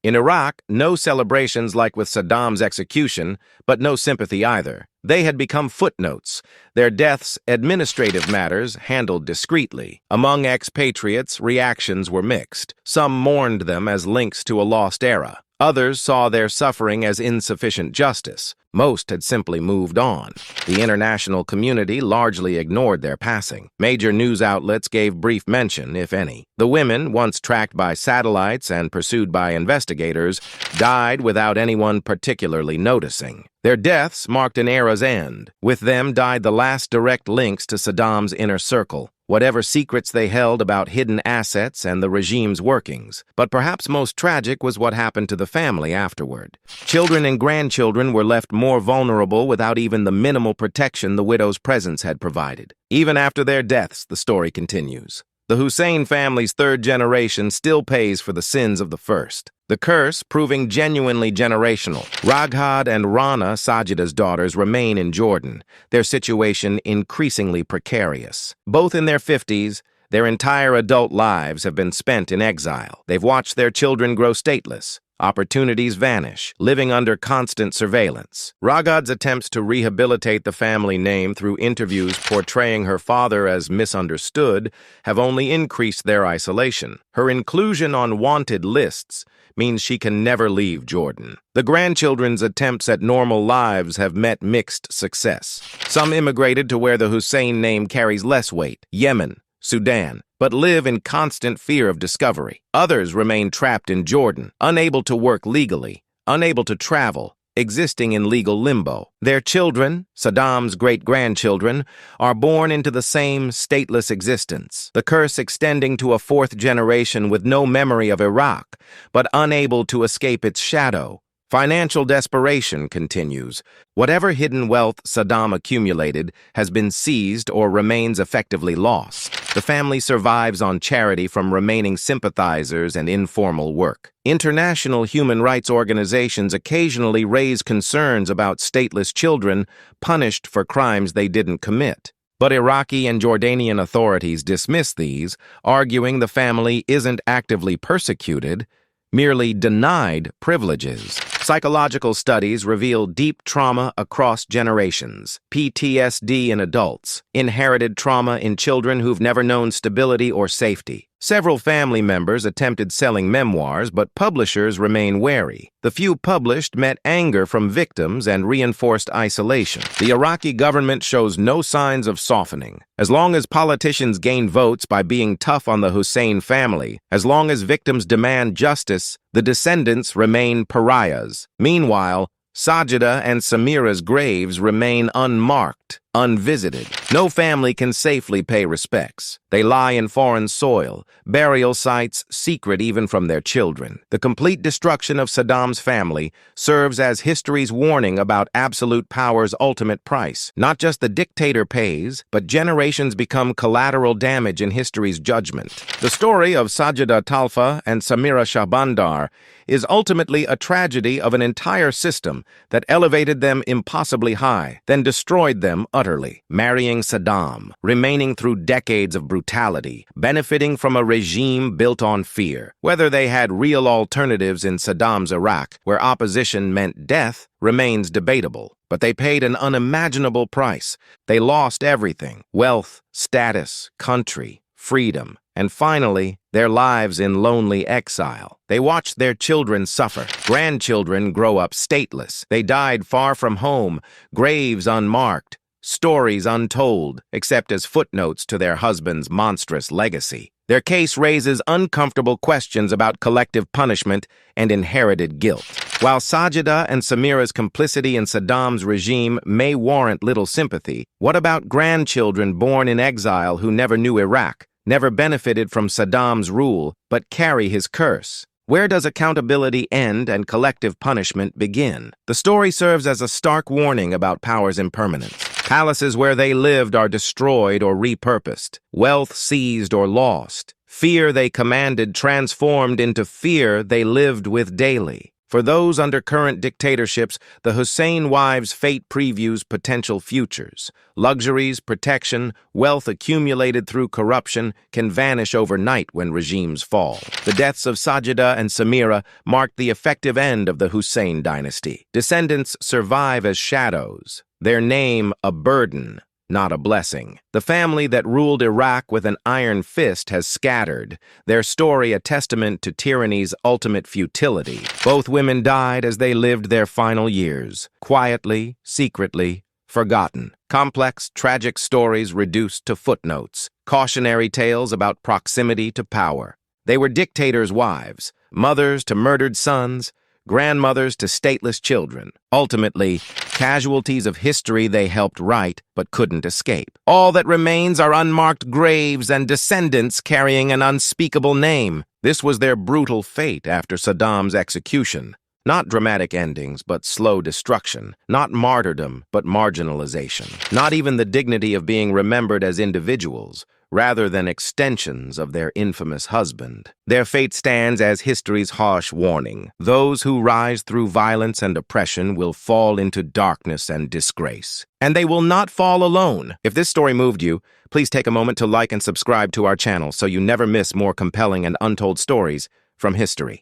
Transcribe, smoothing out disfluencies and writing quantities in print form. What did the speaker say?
In Iraq, no celebrations like with Saddam's execution, but no sympathy either. They had become footnotes, their deaths administrative matters handled discreetly. Among expatriates, reactions were mixed. Some mourned them as links to a lost era. Others saw their suffering as insufficient justice. Most had simply moved on. The international community largely ignored their passing. Major news outlets gave brief mention, if any. The women, once tracked by satellites and pursued by investigators, died without anyone particularly noticing. Their deaths marked an era's end. With them died the last direct links to Saddam's inner circle, whatever secrets they held about hidden assets and the regime's workings. But perhaps most tragic was what happened to the family afterward. Children and grandchildren were left more vulnerable without even the minimal protection the widow's presence had provided. Even after their deaths, the story continues. The Hussein family's third generation still pays for the sins of the first. The curse proving genuinely generational. Raghad and Rana, Sajida's daughters, remain in Jordan, their situation increasingly precarious. Both in their 50s, their entire adult lives have been spent in exile. They've watched their children grow stateless. Opportunities vanish, living under constant surveillance. Raghad's attempts to rehabilitate the family name through interviews portraying her father as misunderstood have only increased their isolation. Her inclusion on wanted lists means she can never leave Jordan. The grandchildren's attempts at normal lives have met mixed success. Some immigrated to where the Hussein name carries less weight, Yemen, Sudan, but live in constant fear of discovery. Others remain trapped in Jordan, unable to work legally, unable to travel, existing in legal limbo. Their children, Saddam's great-grandchildren, are born into the same stateless existence, the curse extending to a fourth generation with no memory of Iraq, but unable to escape its shadow. Financial desperation continues. Whatever hidden wealth Saddam accumulated has been seized or remains effectively lost. The family survives on charity from remaining sympathizers and informal work. International human rights organizations occasionally raise concerns about stateless children punished for crimes they didn't commit. But Iraqi and Jordanian authorities dismiss these, arguing the family isn't actively persecuted, merely denied privileges. Psychological studies reveal deep trauma across generations, PTSD in adults, inherited trauma in children who've never known stability or safety. Several family members attempted selling memoirs, but publishers remain wary. The few published met anger from victims and reinforced isolation. The Iraqi government shows no signs of softening. As long as politicians gain votes by being tough on the Hussein family, as long as victims demand justice, the descendants remain pariahs. Meanwhile, Sajida and Samira's graves remain unmarked, unvisited. No family can safely pay respects. They lie in foreign soil, burial sites secret even from their children. The complete destruction of Saddam's family serves as history's warning about absolute power's ultimate price. Not just the dictator pays, but generations become collateral damage in history's judgment. The story of Sajida Talfa and Samira Shahbandar is ultimately a tragedy of an entire system that elevated them impossibly high, then destroyed them utterly. Marrying Saddam, remaining through decades of brutality, benefiting from a regime built on fear. Whether they had real alternatives in Saddam's Iraq, where opposition meant death, remains debatable. But they paid an unimaginable price. They lost everything: wealth, status, country, freedom, and finally, their lives in lonely exile. They watched their children suffer. Grandchildren grow up stateless. They died far from home, graves unmarked, stories untold, except as footnotes to their husband's monstrous legacy. Their case raises uncomfortable questions about collective punishment and inherited guilt. While Sajida and Samira's complicity in Saddam's regime may warrant little sympathy, what about grandchildren born in exile who never knew Iraq, never benefited from Saddam's rule, but carry his curse? Where does accountability end and collective punishment begin? The story serves as a stark warning about power's impermanence. Palaces where they lived are destroyed or repurposed, wealth seized or lost, fear they commanded transformed into fear they lived with daily. For those under current dictatorships, the Hussein wives' fate previews potential futures. Luxuries, protection, wealth accumulated through corruption can vanish overnight when regimes fall. The deaths of Sajida and Samira marked the effective end of the Hussein dynasty. Descendants survive as shadows, their name a burden, not a blessing. The family that ruled Iraq with an iron fist has scattered, their story a testament to tyranny's ultimate futility. Both women died as they lived their final years, quietly, secretly, forgotten. Complex, tragic stories reduced to footnotes, cautionary tales about proximity to power. They were dictators' wives, mothers to murdered sons, grandmothers to stateless children. Ultimately, casualties of history they helped write but couldn't escape. All that remains are unmarked graves and descendants carrying an unspeakable name. This was their brutal fate after Saddam's execution. Not dramatic endings, but slow destruction. Not martyrdom, but marginalization. Not even the dignity of being remembered as individuals, rather than extensions of their infamous husband. Their fate stands as history's harsh warning. Those who rise through violence and oppression will fall into darkness and disgrace. And they will not fall alone. If this story moved you, please take a moment to like and subscribe to our channel so you never miss more compelling and untold stories from history.